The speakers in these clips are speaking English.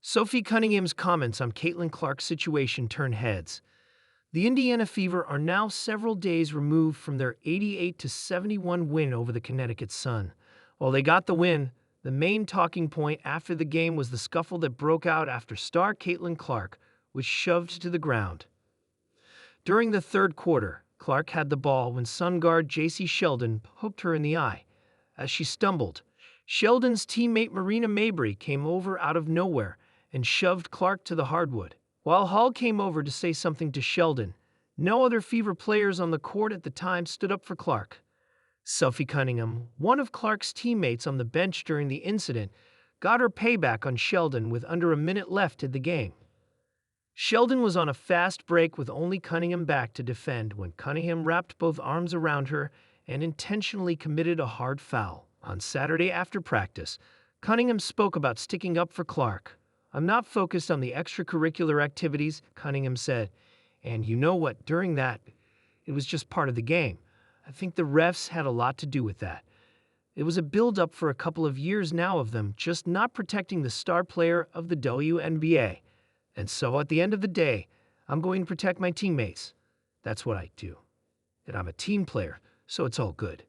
Sophie Cunningham's comments on Caitlin Clark's situation turned heads. The Indiana Fever are now several days removed from their 88-71 win over the Connecticut Sun. While they got the win, the main talking point after the game was the scuffle that broke out after star Caitlin Clark was shoved to the ground. During the third quarter, Clark had the ball when Sun guard J.C. Sheldon poked her in the eye. As she stumbled, Sheldon's teammate Marina Mabrey came over out of nowhere and shoved Clark to the hardwood. While Hall came over to say something to Sheldon, no other Fever players on the court at the time stood up for Clark. Sophie Cunningham, one of Clark's teammates on the bench during the incident, got her payback on Sheldon with under a minute left in the game. Sheldon was on a fast break with only Cunningham back to defend when Cunningham wrapped both arms around her and intentionally committed a hard foul. On Saturday after practice, Cunningham spoke about sticking up for Clark. "I'm not focused on the extracurricular activities," Cunningham said. "And you know what, during that, it was just part of the game. I think the refs had a lot to do with that. It was a build-up for a couple of years now of them just not protecting the star player of the WNBA. And so at the end of the day, I'm going to protect my teammates. That's what I do. And I'm a team player, so it's all good."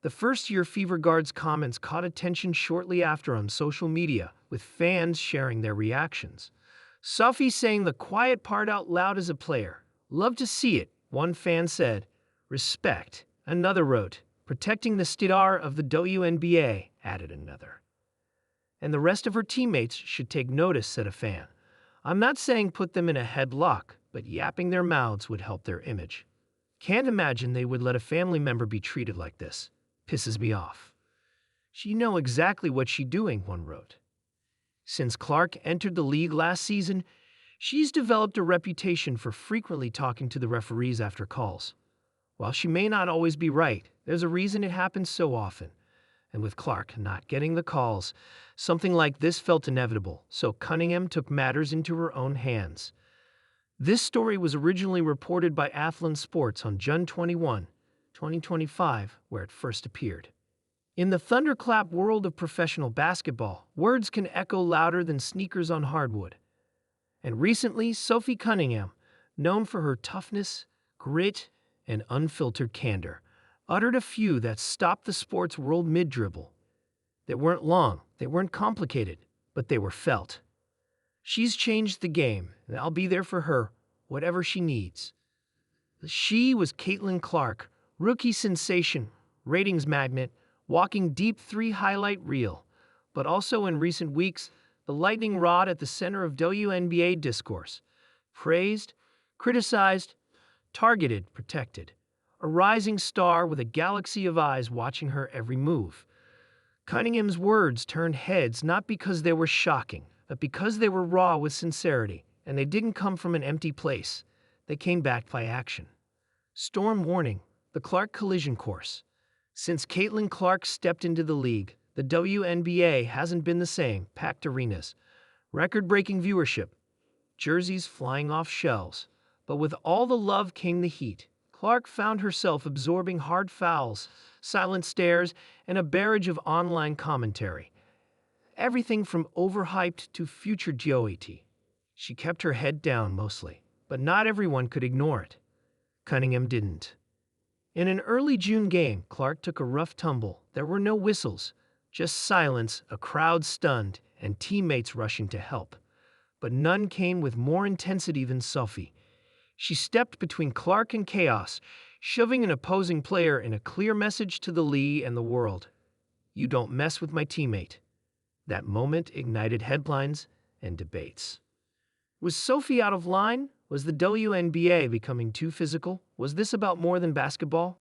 The first-year Fever guard's comments caught attention shortly after on social media, with fans sharing their reactions. Sophie saying the quiet part out loud as a player. "Love to see it," one fan said. "Respect," another wrote. "Protecting the star of the WNBA," added another. "And the rest of her teammates should take notice," said a fan. "I'm not saying put them in a headlock, but yapping their mouths would help their image. Can't imagine they would let a family member be treated like this. Pisses me off. She know exactly what she doing," one wrote. Since Clark entered the league last season, she's developed a reputation for frequently talking to the referees after calls. While she may not always be right, there's a reason it happens so often. And with Clark not getting the calls, something like this felt inevitable, so Cunningham took matters into her own hands. This story was originally reported by Athlon Sports on June 21, 2025, where it first appeared. In the thunderclap world of professional basketball, words can echo louder than sneakers on hardwood. And recently, Sophie Cunningham, known for her toughness, grit, and unfiltered candor, uttered a few that stopped the sports world mid-dribble. They weren't long, they weren't complicated, but they were felt. She's changed the game, and I'll be there for her, whatever she needs. She was Caitlin Clark, rookie sensation, ratings magnet, walking deep 3 highlight reel, but also in recent weeks, the lightning rod at the center of WNBA discourse. Praised, criticized, targeted, protected. A rising star with a galaxy of eyes watching her every move. Cunningham's words turned heads not because they were shocking, but because they were raw with sincerity, and they didn't come from an empty place. They came backed by action. Storm warning, the Clark collision course. Since Caitlin Clark stepped into the league, the WNBA hasn't been the same. Packed arenas, record-breaking viewership, jerseys flying off shelves. But with all the love came the heat. Clark found herself absorbing hard fouls, silent stares, and a barrage of online commentary. Everything from overhyped to future duality. She kept her head down mostly, but not everyone could ignore it. Cunningham didn't. In an early June game, Clark took a rough tumble. There were no whistles, just silence, a crowd stunned, and teammates rushing to help. But none came with more intensity than Sophie. She stepped between Clark and chaos, shoving an opposing player in a clear message to the league and the world. "You don't mess with my teammate." That moment ignited headlines and debates. Was Sophie out of line? Was the WNBA becoming too physical? Was this about more than basketball?